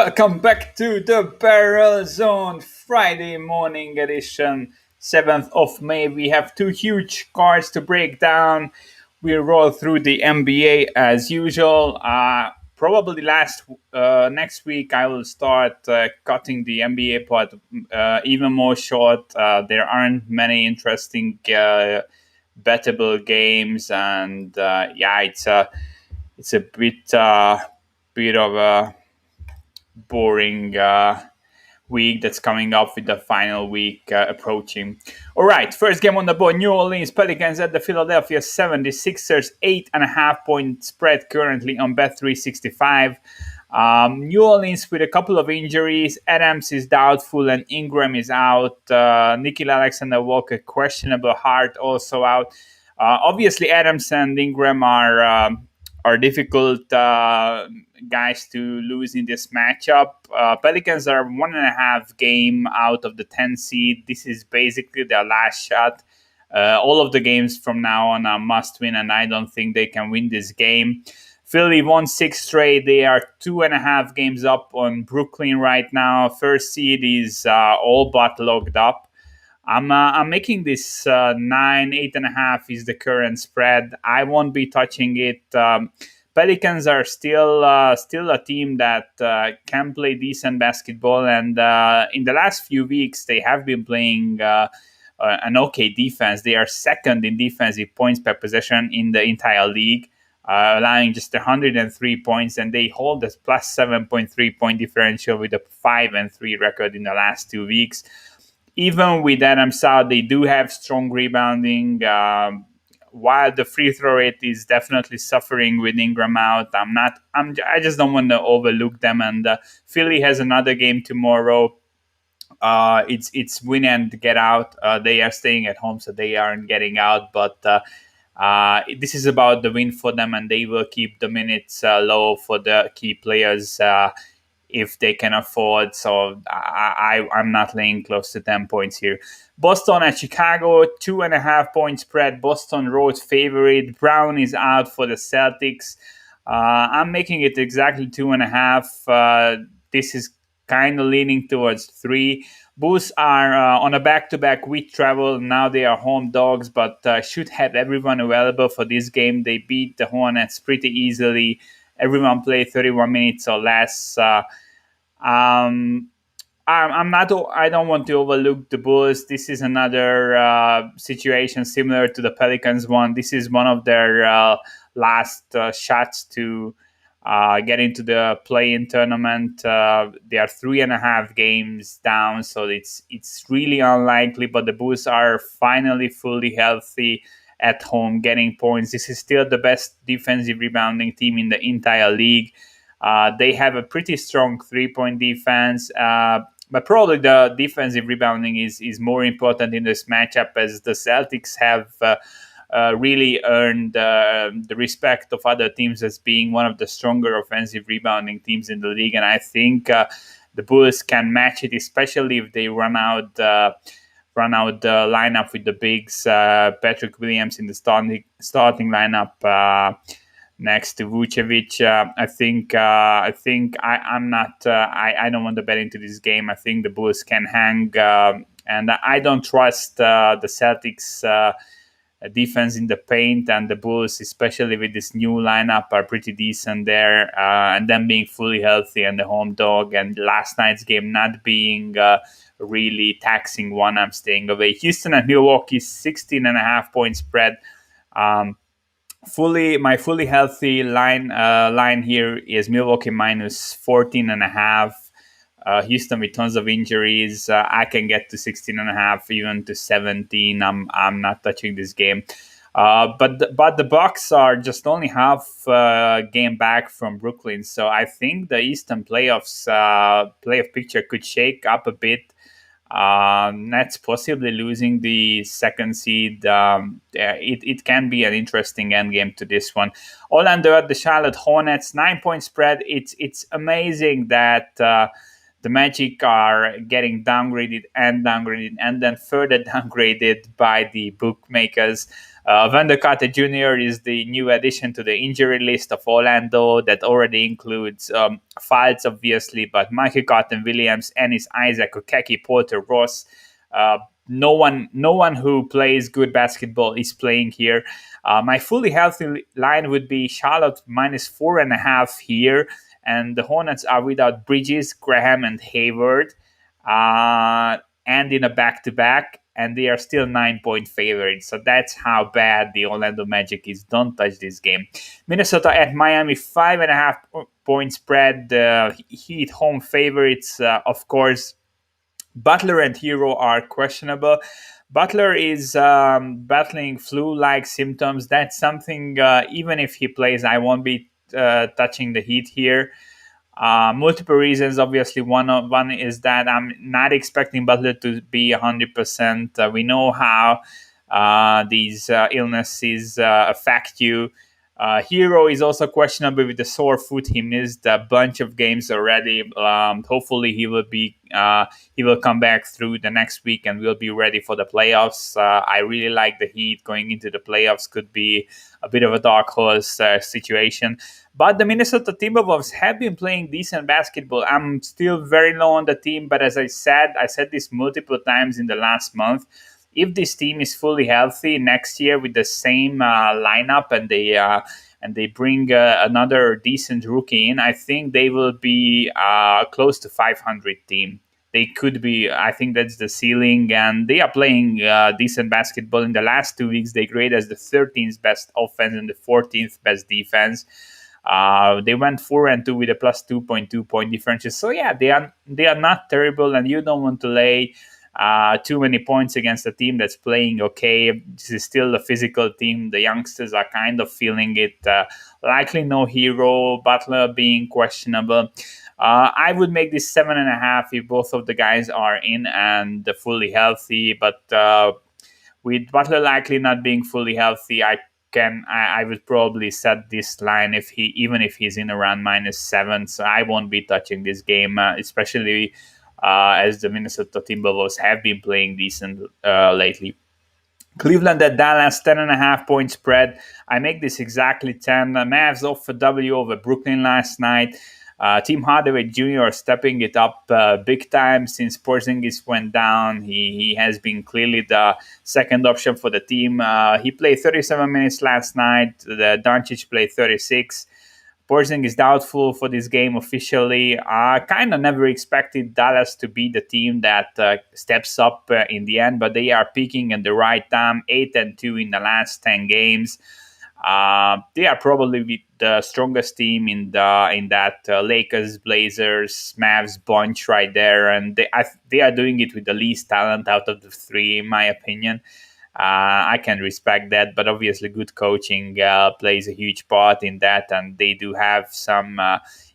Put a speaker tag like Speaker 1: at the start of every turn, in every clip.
Speaker 1: Welcome back to the Barrel Zone Friday morning edition, 7th of May. We have two huge cards to break down. We'll roll through the NBA as usual. Probably next week, I will start cutting the NBA part even more short. There aren't many interesting bettable games, and it's a bit of a boring week that's coming up with the final week approaching. All right, first game on the board, New Orleans Pelicans at the Philadelphia 76ers, 8.5-point spread currently on Bet365. New Orleans with a couple of injuries. Adams is doubtful and Ingram is out. Nickel Alexander-Walker, questionable, Hart also out. Obviously, Adams and Ingram are difficult guys to lose in this matchup. Pelicans are 1.5 game out of the 10 seed. This is basically their last shot. All of the games from now on are must win, and I don't think they can win this game. Philly won 6 straight. They are 2.5 games up on Brooklyn right now. First seed is all but locked up. I'm making this 8.5 is the current spread. I won't be touching it. Pelicans are still a team that can play decent basketball, and in the last few weeks they have been playing an okay defense. They are second in defensive points per possession in the entire league, allowing just 103 points, and they hold a plus 7.3 point differential with a 5-3 record in the last 2 weeks. Even with Adams out, they do have strong rebounding. While the free throw rate is definitely suffering with Ingram out, I just don't want to overlook them. And Philly has another game tomorrow. It's win and get out. They are staying at home, so they aren't getting out. But this is about the win for them, and they will keep the minutes low for the key players if they can afford. So I'm not laying close to 10 points here. Boston at Chicago, 2.5 point spread. Boston road favorite. Brown is out for the Celtics. I'm making it exactly 2.5. This is kind of leaning towards 3. Bulls are on a back-to-back week travel. Now they are home dogs, but should have everyone available for this game. They beat the Hornets pretty easily. Everyone played 31 minutes or less. I don't want to overlook the Bulls. This is another situation similar to the Pelicans one. This is one of their last shots to get into the play-in tournament. They are 3.5 games down, so it's really unlikely. But the Bulls are finally fully healthy at home, getting points. This is still the best defensive rebounding team in the entire league. They have a pretty strong 3-point defense, but probably the defensive rebounding is more important in this matchup, as the Celtics have really earned the respect of other teams as being one of the stronger offensive rebounding teams in the league. And I think the Bulls can match it, especially if they run out the lineup with the bigs. Patrick Williams in the starting lineup next to Vucevic. I don't want to bet into this game. I think the Bulls can hang, and I don't trust the Celtics defense in the paint, and the Bulls, especially with this new lineup, are pretty decent there. And them being fully healthy and the home dog, and last night's game not being really taxing one, I'm staying away. Houston and Milwaukee, 16.5 point spread. My fully healthy line here is Milwaukee minus 14.5. Houston with tons of injuries. I can get to 16.5, even to 17. I'm not touching this game. But the Bucks are just only half game back from Brooklyn, so I think the Eastern playoff picture could shake up a bit. Nets possibly losing the second seed. It can be an interesting endgame to this one. Orlando at the Charlotte Hornets, 9 point spread. It's amazing that The Magic are getting downgraded and then further downgraded by the bookmakers. Wendell Carter Jr. is the new addition to the injury list of Orlando that already includes Files, obviously, but Michael Carton Williams, Ennis Isaac, Okeke, Porter, Ross. No one who plays good basketball is playing here. My fully healthy line would be Charlotte -4.5 here, and the Hornets are without Bridges, Graham, and Hayward, and in a back-to-back, and they are still 9-point favorites. So that's how bad the Orlando Magic is. Don't touch this game. Minnesota at Miami, 5.5-point spread. Heat home favorites, of course. Butler and Hero are questionable. Butler is battling flu-like symptoms. That's something, even if he plays, I won't be touching the Heat here. Multiple reasons. Obviously, one is that I'm not expecting Butler to be 100%. We know how these illnesses affect you. Hero is also questionable with the sore foot. He missed a bunch of games already. Hopefully, he will come back through the next week and will be ready for the playoffs. I really like the Heat going into the playoffs. Could be a bit of a dark horse situation. But the Minnesota Timberwolves have been playing decent basketball. I'm still very low on the team, but as I said this multiple times in the last month. If this team is fully healthy next year with the same lineup and they bring another decent rookie in, I think they will be close to 500 team. They could be. I think that's the ceiling, and they are playing decent basketball. In the last 2 weeks, they grade as the 13th best offense and the 14th best defense. They went 4-2 with a plus 2.2 point differential. So yeah, they are not terrible, and you don't want to lay too many points against a team that's playing okay. This is still a physical team. The youngsters are kind of feeling it. Likely no Hero, Butler being questionable. I would make this 7.5 if both of the guys are in and fully healthy. But with Butler likely not being fully healthy, I would probably set this line even if he's in around -7. So I won't be touching this game, especially as the Minnesota Timberwolves have been playing decent lately. Cleveland at Dallas, 10.5-point spread. I make this exactly 10. Mavs off a W over Brooklyn last night. Tim Hardaway Jr. stepping it up big time since Porzingis went down. He has been clearly the second option for the team. He played 37 minutes last night. The Doncic played 36. Porzingis is doubtful for this game officially. I kind of never expected Dallas to be the team that steps up in the end, but they are peaking at the right time, 8-2 in the last 10 games. They are probably the strongest team in that Lakers, Blazers, Mavs bunch right there, and they are doing it with the least talent out of the three, in my opinion. I can respect that, but obviously good coaching plays a huge part in that, and they do have some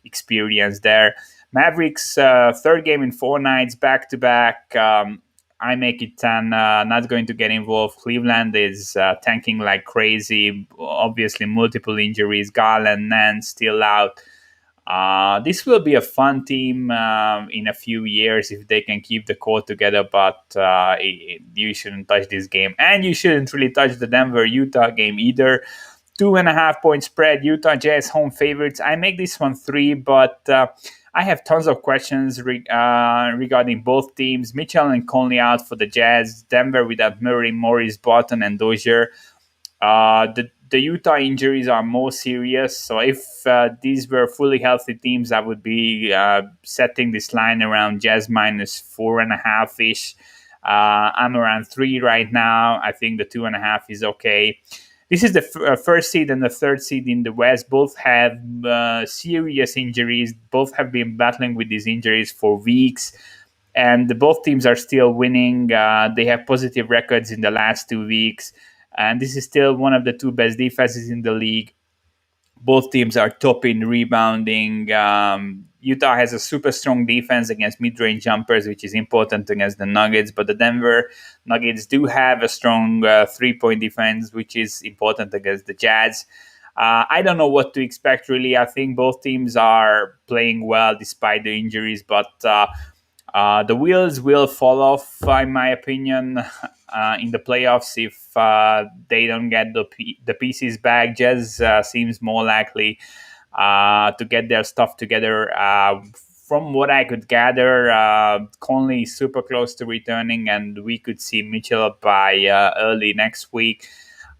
Speaker 1: experience there. Mavericks, third game in 4 nights, back-to-back. I make it 10, not going to get involved. Cleveland is tanking like crazy. Obviously, multiple injuries. Garland, Nance still out. This will be a fun team in a few years if they can keep the core together, but you shouldn't touch this game. And you shouldn't really touch the Denver-Utah game either. 2.5-point spread, Utah Jazz home favorites. I make this one 3, but I have tons of questions regarding both teams. Mitchell and Conley out for the Jazz. Denver without Murray, Morris, Barton, and Dozier. The Utah injuries are more serious. So if these were fully healthy teams, I would be setting this line around Jazz -4.5-ish. I'm around 3 right now. I think the 2.5 is okay. This is the first seed and the third seed in the West. Both have serious injuries. Both have been battling with these injuries for weeks. And both teams are still winning. They have positive records in the last 2 weeks. And this is still one of the 2 best defenses in the league. Both teams are top in rebounding. Utah has a super strong defense against mid-range jumpers, which is important against the Nuggets. But the Denver Nuggets do have a strong 3-point defense, which is important against the Jazz. I don't know what to expect really. I think both teams are playing well despite the injuries, but the wheels will fall off, in my opinion, in the playoffs if they don't get the pieces back. Jazz seems more likely to get their stuff together. From what I could gather, Conley is super close to returning, and we could see Mitchell by early next week.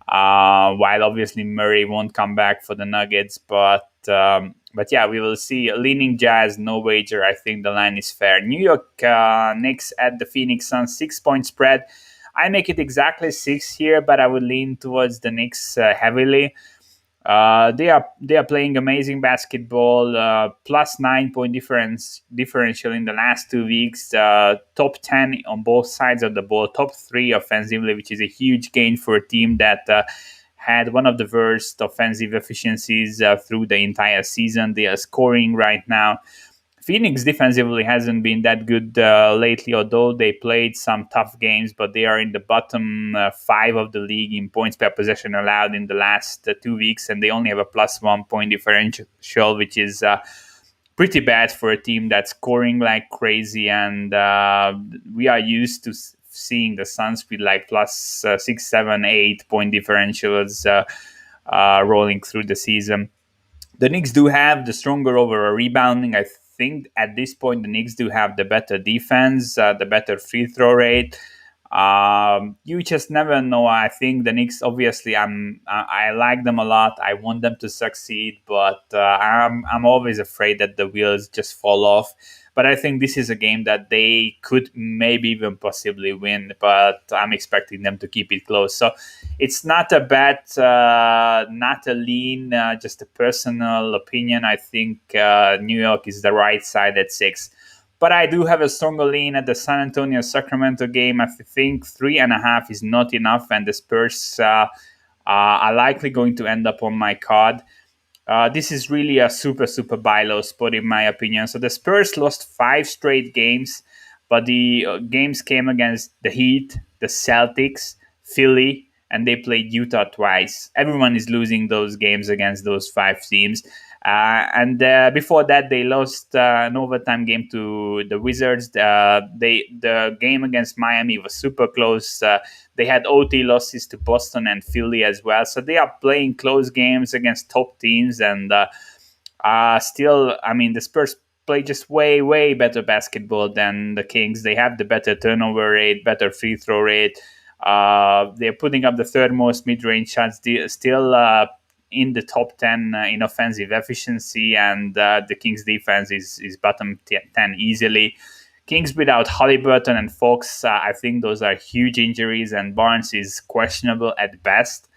Speaker 1: While obviously Murray won't come back for the Nuggets, but yeah, we will see. Leaning Jazz, no wager. I think the line is fair. New York Knicks at the Phoenix Suns, 6 point spread. I make it exactly 6 here, but I would lean towards the Knicks heavily. They are playing amazing basketball. Plus 9 point differential in the last 2 weeks. Top 10 on both sides of the ball. Top 3 offensively, which is a huge gain for a team that had one of the worst offensive efficiencies through the entire season. They are scoring right now. Phoenix defensively hasn't been that good lately, although they played some tough games, but they are in the bottom 5 of the league in points per possession allowed in the last 2 weeks, and they only have a plus 1 point differential, which is pretty bad for a team that's scoring like crazy. And we are used to seeing the Suns with like plus 6, 7, 8 point differentials rolling through the season. The Knicks do have the stronger overall rebounding. I think at this point the Knicks do have the better defense, the better free throw rate. You just never know. I think the Knicks, obviously, I like them a lot. I want them to succeed, but I'm always afraid that the wheels just fall off. But I think this is a game that they could maybe even possibly win, but I'm expecting them to keep it close. So it's not a bet, not a lean, just a personal opinion. I think New York is the right side at 6. But I do have a stronger lean at the San Antonio Sacramento game. I think 3.5 is not enough, and the Spurs are likely going to end up on my card. This is really a super buy low spot in my opinion. So the Spurs lost 5 straight games, but the games came against the Heat, the Celtics, Philly, and they played Utah twice. Everyone is losing those games against those 5 teams. And before that, they lost an overtime game to the Wizards. The game against Miami was super close. They had OT losses to Boston and Philly as well. So they are playing close games against top teams. And still, I mean, the Spurs play just way better basketball than the Kings. They have the better turnover rate, better free throw rate. They're putting up the third most mid-range shots. Still in the top 10 in offensive efficiency, and the Kings defense is bottom 10 easily. Kings without Halliburton and Fox, I think those are huge injuries, and Barnes is questionable at best.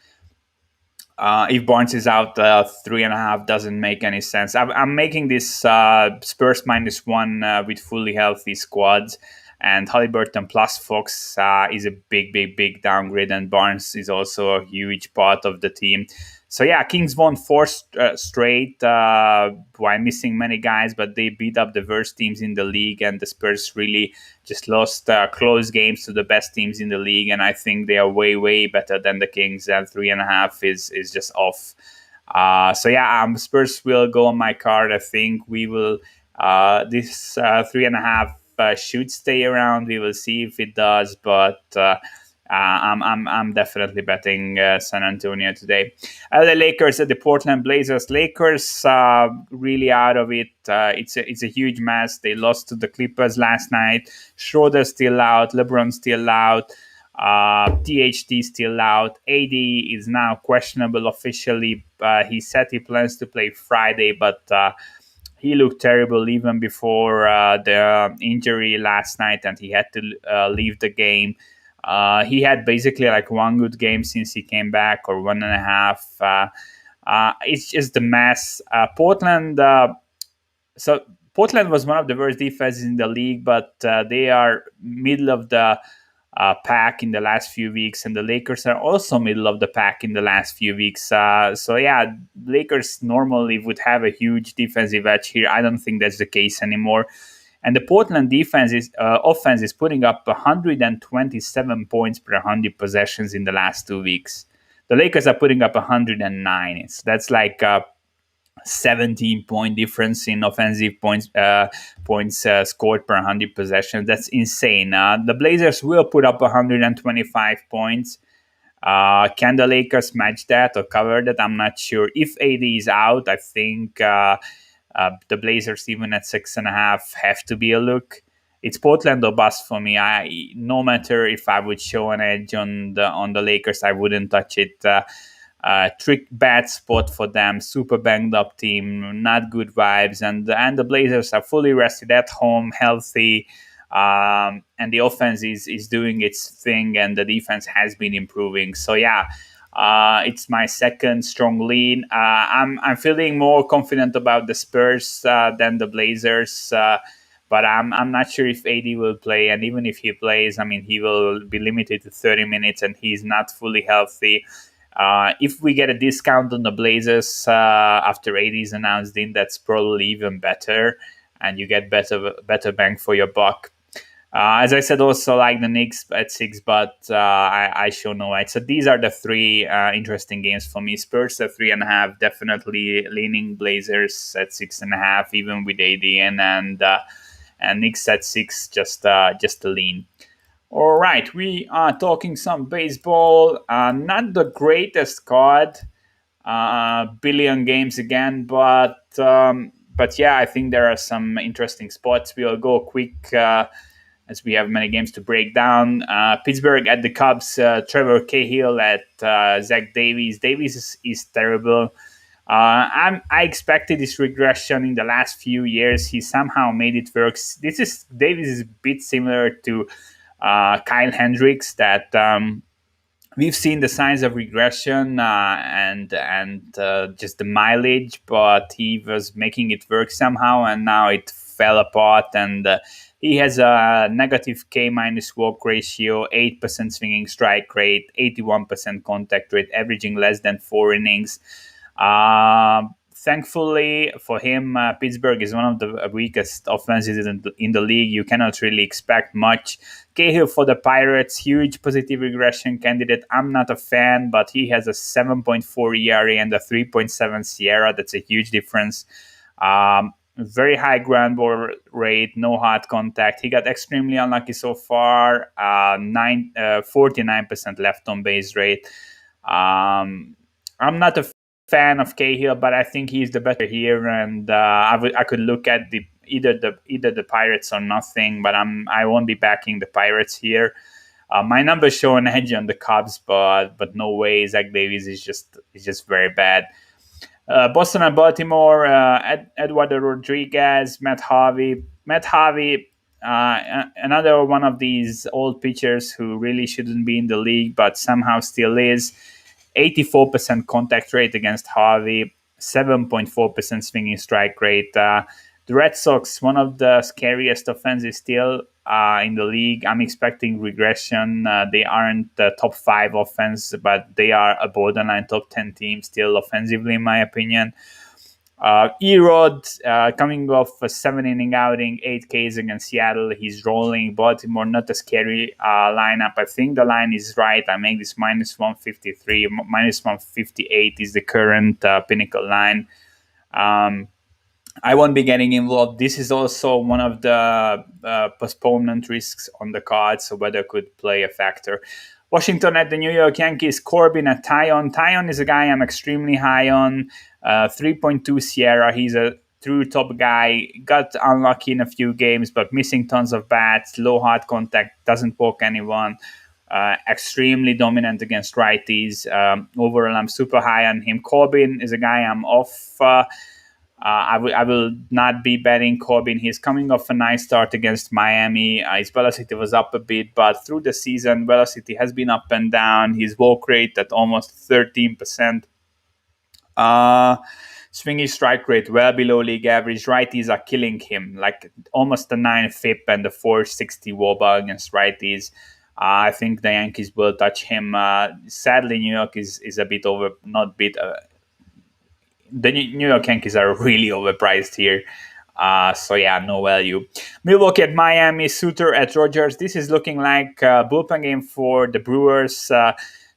Speaker 1: If Barnes is out, 3.5 doesn't make any sense. I'm making this Spurs -1 with fully healthy squads, and Halliburton plus Fox is a big downgrade, and Barnes is also a huge part of the team. So yeah, Kings won 4 straight while missing many guys, but they beat up the worst teams in the league, and the Spurs really just lost close games to the best teams in the league, and I think they are way better than the Kings, and 3.5 is just off. So yeah, Spurs will go on my card. I think we will this 3.5 should stay around. We will see if it does, but I'm definitely betting San Antonio today. The Lakers at the Portland Blazers. Lakers really out of it. It's a huge mess. They lost to the Clippers last night. Schroeder still out. LeBron still out. THT still out. AD is now questionable officially. He said he plans to play Friday, but he looked terrible even before the injury last night, and he had to leave the game. He had basically like 1 good game since he came back, or 1.5. It's just a mess. Portland was one of the worst defenses in the league, but they are middle of the pack in the last few weeks, and the Lakers are also middle of the pack in the last few weeks. So yeah, Lakers normally would have a huge defensive edge here. I don't think that's the case anymore. And the Portland offense is putting up 127 points per 100 possessions in the last 2 weeks. The Lakers are putting up 109. So that's like 17-point difference in offensive points scored per 100 possessions. That's insane. The Blazers will put up 125 points. Can the Lakers match that or cover that? I'm not sure. If AD is out, I think the Blazers, even at 6.5, have to be a look. It's Portland or bust for me. No matter if I would show an edge on the Lakers, I wouldn't touch it. Trick bad spot for them. Super banged up team, not good vibes, and the Blazers are fully rested at home, healthy. And the offense is doing its thing, and the defense has been improving. So yeah, it's my second strong lean. I'm feeling more confident about the Spurs than the Blazers, but I'm not sure if AD will play. And even if he plays, I mean, he will be limited to 30 minutes, and he's not fully healthy. If we get a discount on the Blazers after AD is announced in, that's probably even better, and you get better bang for your buck. As I said, also like the Knicks at 6, but I show no edge. So these are the three interesting games for me. Spurs at 3.5, definitely leaning Blazers at 6.5, even with AD, and Knicks at 6, just a lean. All right, we are talking some baseball. Not the greatest card, billion games again, but yeah, I think there are some interesting spots. We'll go quick. As we have many games to break down. Pittsburgh at the Cubs, Trevor Cahill at Zach Davies. Davies is terrible. I expected this regression in the last few years. He somehow made it work. Davies is a bit similar to Kyle Hendricks, that we've seen the signs of regression and just the mileage, but he was making it work somehow, and now it fell apart. And he has a negative K minus walk ratio, 8% swinging strike rate, 81% contact rate, averaging less than 4 innings. Thankfully for him, Pittsburgh is one of the weakest offenses in the league. You cannot really expect much. Cahill for the Pirates, huge positive regression candidate. I'm not a fan, but he has a 7.4 ERA and a 3.7 SIERA. That's a huge difference. Very high ground ball rate, no hard contact. He got extremely unlucky so far. 49% left on base rate. I'm not a fan of Cahill, but I think he's the better here, and I could look at either the Pirates or nothing, but I won't be backing the Pirates here. My numbers show an edge on the Cubs, but no way. Zach Davies is just very bad. Boston and Baltimore, Eduardo Rodriguez, Matt Harvey. Matt Harvey, another one of these old pitchers who really shouldn't be in the league, but somehow still is. 84% contact rate against Harvey, 7.4% swinging strike rate. The Red Sox, one of the scariest offenses still in the league. I'm expecting regression. They aren't the top 5 offense, but they are a borderline top 10 team still offensively, in my opinion. Erod coming off a 7-inning outing, 8 Ks against Seattle. He's rolling. Baltimore, not a scary lineup. I think the line is right. I make this minus 153. Minus 158 is the current Pinnacle line. I won't be getting involved. This is also one of the postponement risks on the card, so weather could play a factor. Washington at the New York Yankees, Corbin at Tyon. Tyon is a guy I'm extremely high on. 3.2 SIERA. He's a true top guy. Got unlucky in a few games, but missing tons of bats. Low hard contact. Doesn't poke anyone. Extremely dominant against righties. Overall, I'm super high on him. Corbin is a guy I'm off. I will not be betting Corbin. He's coming off a nice start against Miami. His velocity was up a bit, but through the season, velocity has been up and down. His walk rate at almost 13%. Swinging strike rate well below league average. Righties are killing him, like almost a 9 FIP and a 460 WOBA against righties. I think the Yankees will touch him. Sadly, New York is a bit over, not bit. The New York Yankees are really overpriced here. So yeah, no value. Milwaukee at Miami, Suter at Rogers. This is looking like a bullpen game for the Brewers.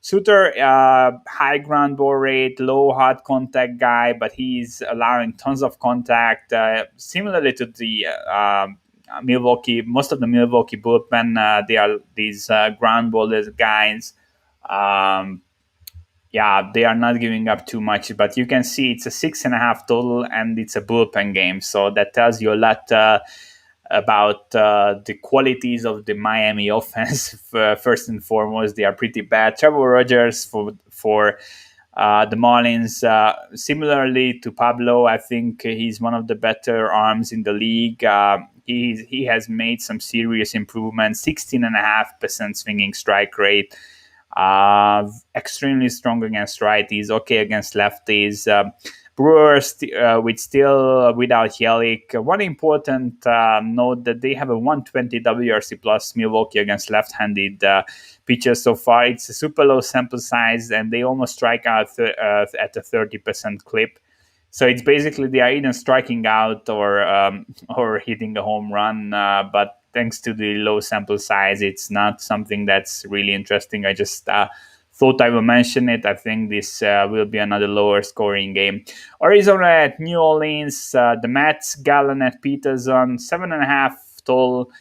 Speaker 1: Suter, high ground ball rate, low hard contact guy, but he's allowing tons of contact, similarly to the Milwaukee. Most of the Milwaukee bullpen, they are these ground ballers guys. Um, yeah, they are not giving up too much, but you can see it's a 6.5 total, and it's a bullpen game, so that tells you a lot about the qualities of the Miami offense. First and foremost, they are pretty bad. Trevor Rogers for the Marlins, similarly to Pablo, I think he's one of the better arms in the league. He has made some serious improvements. 16.5% swinging strike rate. Extremely strong against righties, okay against lefties. Brewers with still without Yelich. One important note that they have a 120 WRC plus Milwaukee against left-handed pitchers so far. It's a super low sample size, and they almost strike out at a 30% clip. So it's basically they are either striking out or hitting a home run. But thanks to the low sample size, it's not something that's really interesting. I just thought I will mention it. I think this will be another lower scoring game. Arizona at New Orleans, the Mets, Gallen at Peterson, 7.5 total.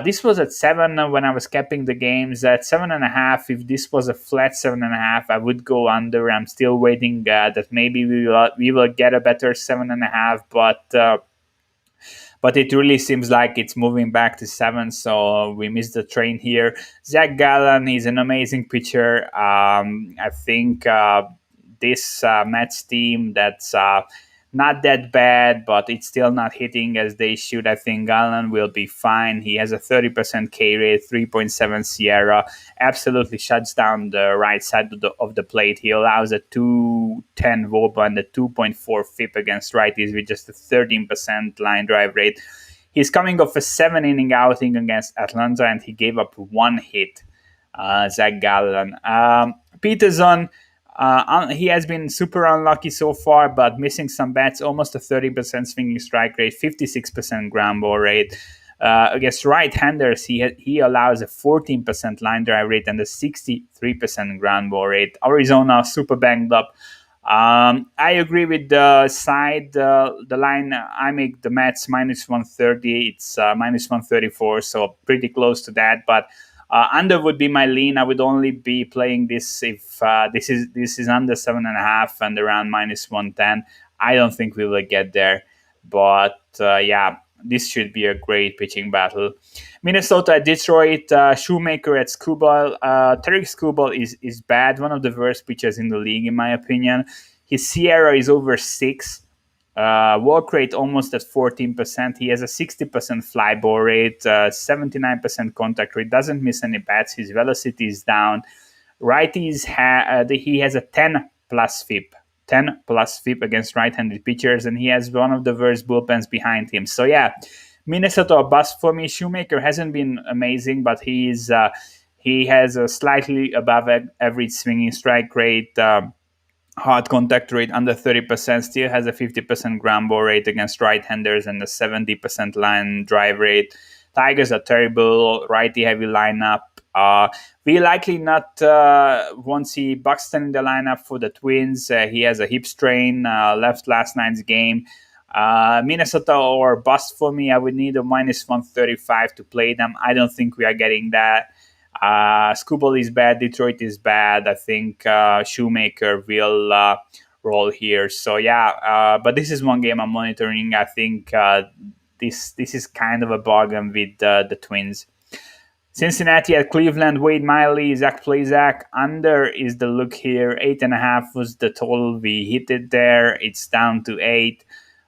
Speaker 1: This was at 7 when I was capping the games. At 7.5, if this was a flat 7.5, I would go under. I'm still waiting that maybe we will get a better 7.5, but it really seems like it's moving back to 7, so we missed the train here. Zach Gallen is an amazing pitcher. I think this Mets team that's not that bad, but it's still not hitting as they should. I think Gallen will be fine. He has a 30% K rate, 3.7 Sierra. Absolutely shuts down the right side of the plate. He allows a 210 WOBA and a 2.4 FIP against righties with just a 13% line drive rate. He's coming off a 7-inning outing against Atlanta, and he gave up 1 hit. Zach Gallen. Peterson. He has been super unlucky so far, but missing some bats, almost a 30% swinging strike rate, 56% ground ball rate. Against right-handers, he allows a 14% line drive rate and a 63% ground ball rate. Arizona, super banged up. I agree with the side. The line, I make the Mets minus 130. It's minus 134, so pretty close to that, but under would be my lean. I would only be playing this if this is under 7.5 and around minus 110. I don't think we will get there, but yeah, this should be a great pitching battle. Minnesota at Detroit, Shoemaker at Skubal. Tarek Skubal is bad, one of the worst pitchers in the league in my opinion. His Sierra is over 6. Walk rate almost at 14%. He has a 60% fly ball rate, 79% contact rate, doesn't miss any bats. His velocity is down. Righties, he has a 10 plus FIP. 10 plus FIP against right-handed pitchers, and he has one of the worst bullpens behind him. So yeah, Minnesota a bust for me. Shoemaker hasn't been amazing, but he has a slightly above average swinging strike rate. Hard contact rate under 30%, still has a 50% ground ball rate against right-handers and a 70% line drive rate. Tigers are terrible, righty-heavy lineup. We likely not won't see Buxton in the lineup for the Twins. He has a hip strain, left last night's game. Minnesota or bust for me. I would need a minus 135 to play them. I don't think we are getting that. Skubal is bad. Detroit is bad. I think Shoemaker will roll here. So yeah, but this is one game I'm monitoring. I think this is kind of a bargain with the Twins. Cincinnati at Cleveland, Wade Miley, Zach Plazak. Under is the look here. 8.5 was the total. We hit it there. It's down to 8.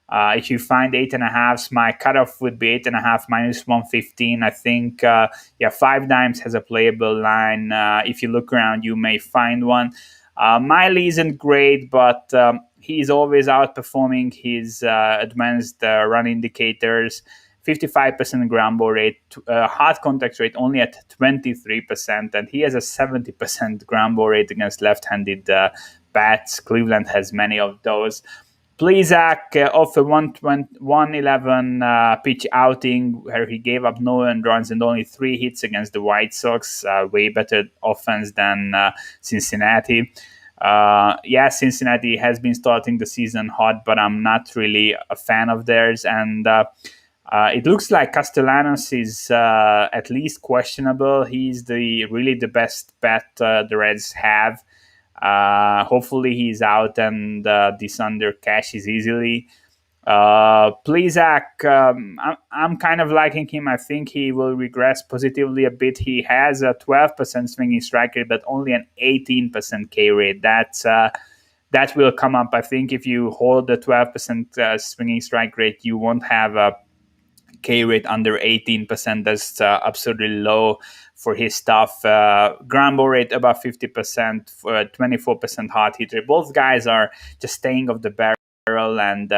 Speaker 1: If you find 8.5, my cutoff would be 8.5 minus 115. I think, 5 dimes has a playable line. If you look around, you may find one. Miley isn't great, but he's always outperforming his advanced run indicators. 55% ground ball rate, hard contact rate only at 23%, and he has a 70% ground ball rate against left-handed bats. Cleveland has many of those. Plesac off a 111 pitch outing where he gave up no earned runs and only 3 hits against the White Sox. Way better offense than Cincinnati. Yeah, Cincinnati has been starting the season hot, but I'm not really a fan of theirs. And it looks like Castellanos is at least questionable. He's the best bet the Reds have. Hopefully he's out and this under cashes easily. Plezak, I'm kind of liking him. I think he will regress positively a bit. He has a 12% swinging strike rate, but only an 18% K rate. That will come up. I think if you hold the 12% swinging strike rate, you won't have a K rate under 18%. That's absurdly low for his stuff. Ground ball rate above 50%, 24% hard hit rate. Both guys are just staying off the barrel. And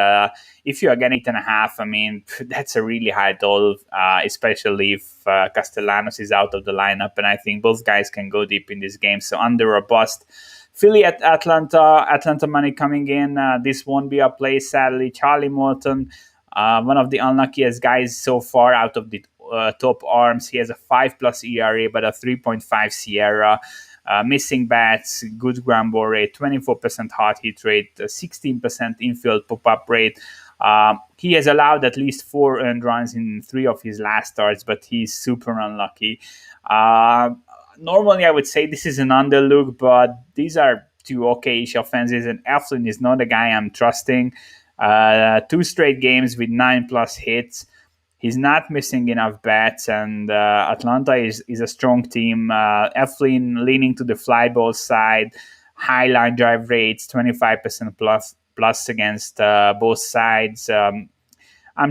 Speaker 1: if you are getting 8.5, I mean, that's a really high total, especially if Castellanos is out of the lineup. And I think both guys can go deep in this game. So under or bust. Philly at Atlanta money coming in. This won't be a play, sadly. Charlie Morton, one of the unluckiest guys so far out of the top arms. He has a 5+ ERA, but a 3.5 Sierra. Missing bats, good ground ball rate, 24% hard hit rate, 16% infield pop-up rate. He has allowed at least 4 earned runs in 3 of his last starts, but he's super unlucky. Normally, I would say this is an underlook, but these are 2 okay-ish offenses, and Eflin is not a guy I'm trusting. 2 straight games with 9+ hits. He's not missing enough bats, and Atlanta is a strong team. Eflin leaning to the fly ball side, high line drive rates, 25% plus against both sides. I'm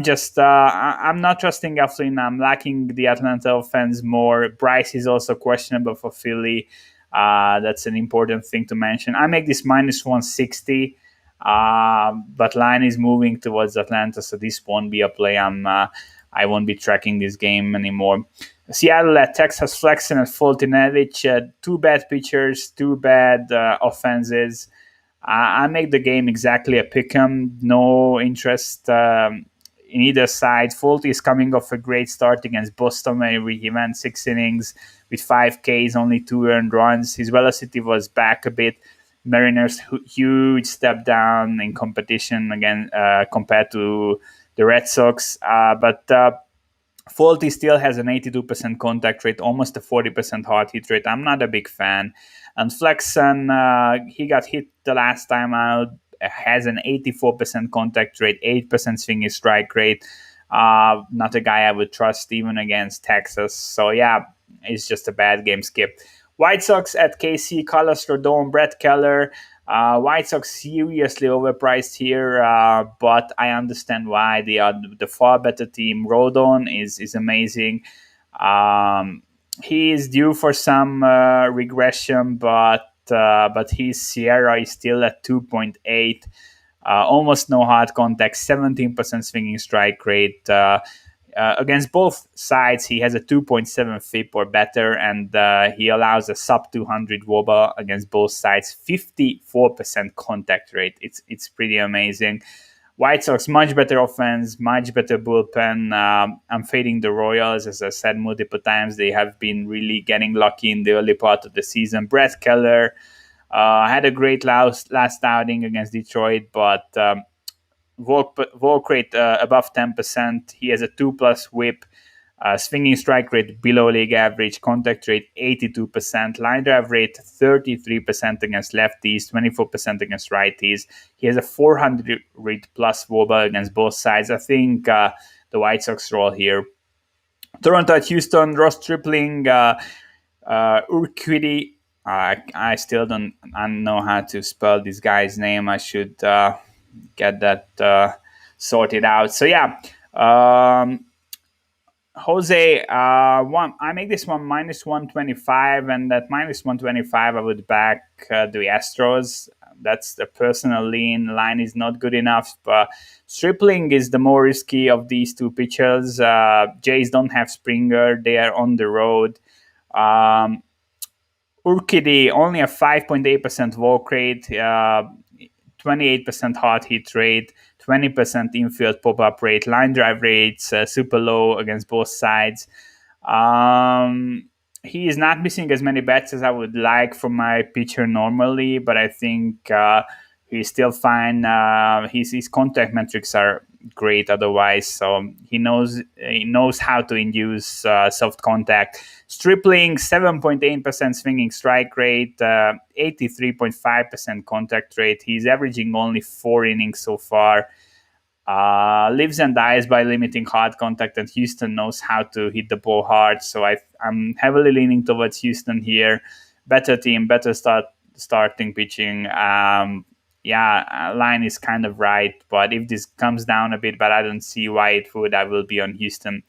Speaker 1: not trusting Eflin. I'm liking the Atlanta offense more. Bryce is also questionable for Philly. That's an important thing to mention. I make this minus 160. But line is moving towards Atlanta, so this won't be a play. I won't be tracking this game anymore. Seattle at Texas, Flexen at Fulton-Edich. 2 bad pitchers, 2 bad offenses. I make the game exactly a pick'em. No interest in either side. Fulton is coming off a great start against Boston, where he went 6 innings with 5 Ks, only 2 earned runs. His velocity was back a bit. Mariners huge step down in competition again compared to the Red Sox, but Folty still has an 82% contact rate, almost a 40% hard hit rate. I'm not a big fan. And Flexen, he got hit the last time out, has an 84% contact rate, 8% swinging strike rate. Not a guy I would trust even against Texas. So yeah, it's just a bad game. Skip. White Sox at KC, Carlos Rodon, Brett Keller. White Sox seriously overpriced here, but I understand why. They are the far better team. Rodon is amazing. He is due for some regression, but his Sierra is still at 2.8. Almost no hard contact, 17% swinging strike rate. Against both sides, he has a 2.7 FIP or better, and he allows a sub 200 wOBA against both sides, 54% contact rate. It's pretty amazing. White Sox, much better offense, much better bullpen. I'm fading the Royals, as I said multiple times. They have been really getting lucky in the early part of the season. Brett Keller had a great last outing against Detroit, but walk rate above 10%. He has a 2+ whip, swinging strike rate below league average, contact rate 82%, line drive rate 33% against lefties, 24% against righties. He has a 400 plus wOBA against both sides. I think the White Sox roll here. Toronto at Houston, Ross Stripling, Urquidy. I still don't know how to spell this guy's name. I should get that sorted out. So yeah, Jose, I make this one minus 125, and that minus 125 I would back the Astros. That's the personal lean. Line is not good enough, but Stripling is the more risky of these 2 pitchers. Jays don't have Springer. They are on the road. Urquidy, only a 5.8% walk rate. 28% hard hit rate, 20% infield pop-up rate, line drive rates super low against both sides. He is not missing as many bats as I would like from my pitcher normally, but I think he's still fine. His contact metrics are great otherwise, so he knows how to induce soft contact. Stripling 7.8% swinging strike rate, 83.5% contact rate. He's averaging only 4 innings so far. Lives and dies by limiting hard contact, and Houston knows how to hit the ball hard. So I'm heavily leaning towards Houston here. Better team, better starting pitching. Line is kind of right, but if this comes down a bit, but I don't see why it would, I will be on Houston.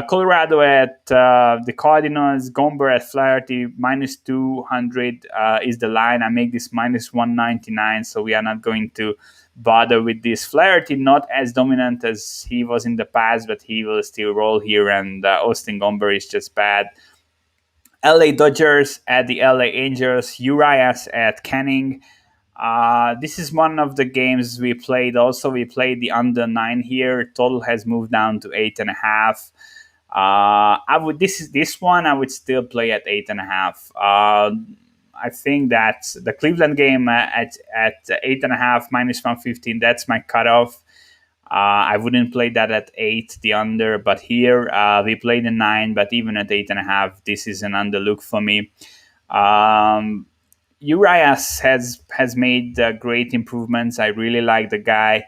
Speaker 1: Colorado at the Cardinals, Gomber at Flaherty, minus 200 is the line. I make this minus 199, so we are not going to bother with this. Flaherty not as dominant as he was in the past, but he will still roll here, and Austin Gomber is just bad. LA Dodgers at the LA Angels, Urias at Canning. This is one of the games we played. Also, we played the under 9 here. Total has moved down to 8.5. This one I would still play at 8.5. I think that the Cleveland game at 8.5 minus 115. That's my cutoff. I wouldn't play that at 8, the under, but here we played the 9, but even at 8.5, this is an underlook for me. Urias has made great improvements. I really like the guy.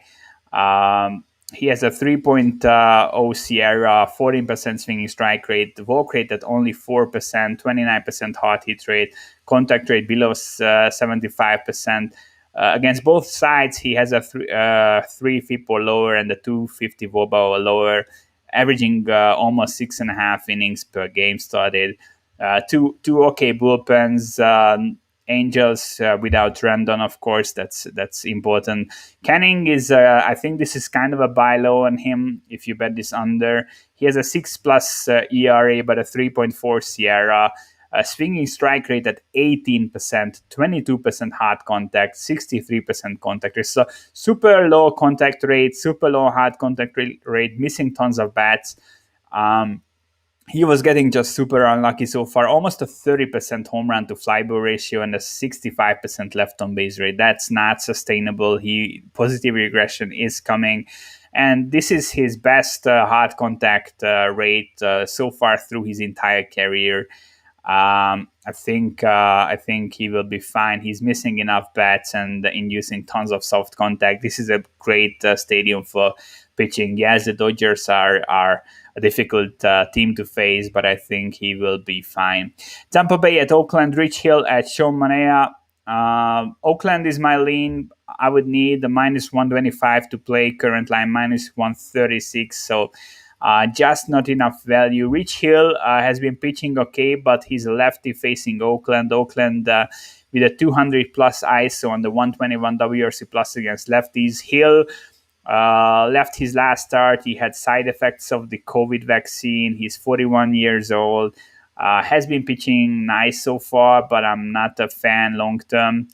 Speaker 1: He has a 3.0 Sierra, 14% swinging strike rate, the walk rate at only 4%, 29% hard hit rate, contact rate below 75%. Against both sides, he has a 3 FIP or lower and a 250 WOBA or lower, averaging almost 6.5 innings per game started. Two okay bullpens. Angels without Rendon, of course, that's important. Canning is, I think this is kind of a buy low on him if you bet this under. He has a 6+ ERA, but a 3.4 Sierra. A swinging strike rate at 18%, 22% hard contact, 63% contact rate. So super low contact rate, super low hard contact rate, missing tons of bats. He was getting just super unlucky so far. Almost a 30% home run to fly ball ratio and a 65% left on base rate. That's not sustainable. Positive regression is coming. And this is his best hard contact rate so far through his entire career. I think he will be fine. He's missing enough bats and inducing tons of soft contact. This is a great stadium for pitching. Yes, the Dodgers are a difficult team to face, but I think he will be fine. Tampa Bay at Oakland, Rich Hill at Sean Manaea. Oakland is my lean. I would need the minus 125 to play. Current line minus 136. So just not enough value. Rich Hill has been pitching okay, but he's a lefty facing Oakland. Oakland with a 200 plus ISO on the 121 WRC plus against lefties. Hill left his last start. He had side effects of the COVID vaccine. He's 41 years old. Has been pitching nice so far, but I'm not a fan long term.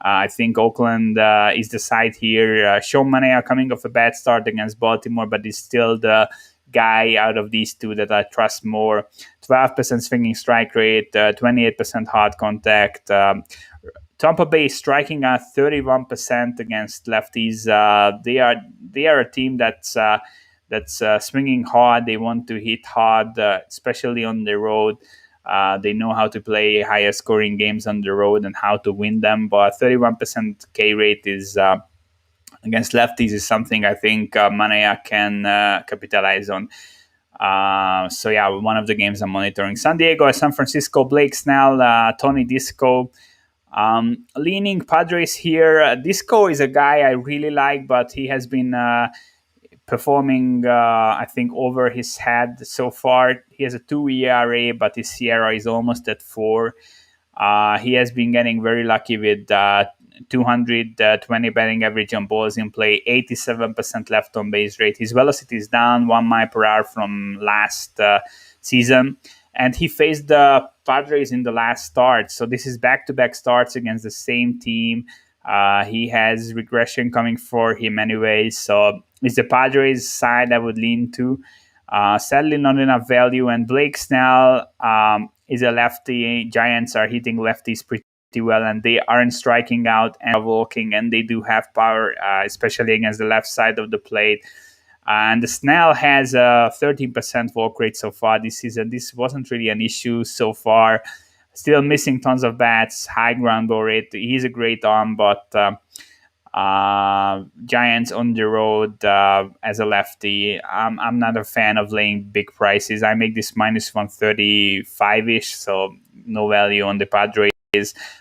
Speaker 1: I think Oakland is the side here. Sean Manaea coming off a bad start against Baltimore, but is still the guy out of these two that I trust more. 12% swinging strike rate, 28% hard contact. Tampa Bay is striking at 31% against lefties. They are a team that's swinging hard. They want to hit hard, especially on the road. They know how to play higher scoring games on the road and how to win them. But 31% K rate is against lefties is something I think Manaea can capitalize on. One of the games I'm monitoring. San Diego, San Francisco, Blake Snell, Tony Disco. Leaning Padres here. Disco is a guy I really like, but he has been performing, I think, over his head so far. He has a 2 ERA, but his Sierra is almost at 4. He has been getting very lucky with 220 batting average on balls in play, 87% left on base rate. His velocity is down 1 mile per hour from last season. And he faced the Padres in the last start. So this is back-to-back starts against the same team. He has regression coming for him anyway, so it's the Padres side I would lean to. Sadly, not enough value. And Blake Snell is a lefty. Giants are hitting lefties pretty well, and they aren't striking out and walking, and they do have power, especially against the left side of the plate. And the Snell has a 13% walk rate so far this season. This wasn't really an issue so far. Still missing tons of bats, high ground ball rate. He's a great arm, but Giants on the road as a lefty. I'm not a fan of laying big prices. I make this minus 135 ish, so no value on the Padres.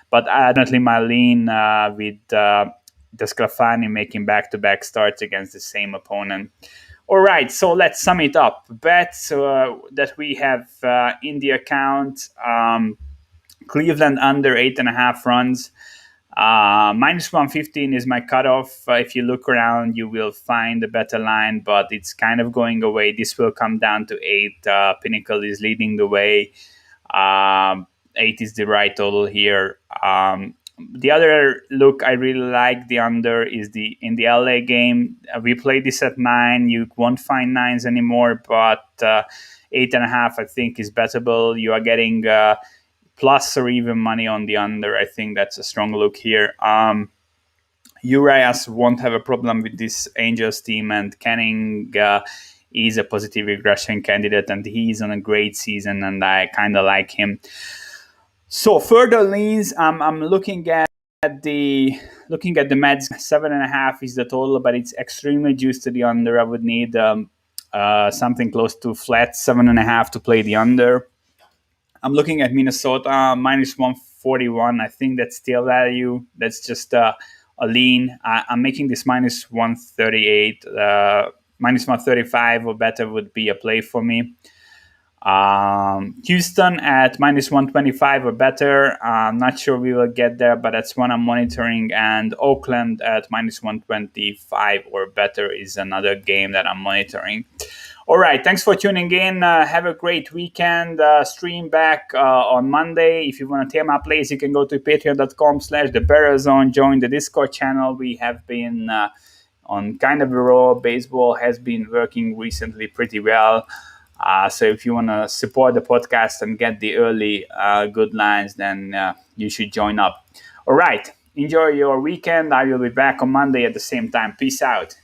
Speaker 1: But definitely my lean with Desclafani making back-to-back starts against the same opponent. All right, so let's sum it up. Bets that we have in the account: Cleveland under 8.5 runs. Minus 115 is my cutoff. If you look around, you will find a better line, but it's kind of going away. This will come down to 8. Pinnacle is leading the way. 8 is the right total here. The other look I really like the under is in the LA game. We played this at 9. You won't find 9s anymore, but 8.5 I think is bettable. You are getting plus or even money on the under. I think that's a strong look here. Urias won't have a problem with this Angels team, and Canning is a positive regression candidate, and he's on a great season, and I kind of like him. So further leans, I'm looking at the Mets. 7.5 is the total, but it's extremely juiced to the under. I would need something close to flat 7.5 to play the under. I'm looking at Minnesota minus 141. I think that's still value. That's just a lean. I'm making this minus 138. Minus 135 or better would be a play for me. Houston at minus 125 or better. I'm not sure we will get there, but that's one I'm monitoring. And Oakland at minus 125 or better is another game that I'm monitoring. All right, thanks for tuning in. Have a great weekend. Stream back on Monday. If you want to tear my plays, you can go to patreon.com/thebarrelzone. Join the Discord channel. We have been on kind of a roll. Baseball has been working recently pretty well. So if you want to support the podcast and get the early good lines, then you should join up. All right, enjoy your weekend. I will be back on Monday at the same time. Peace out.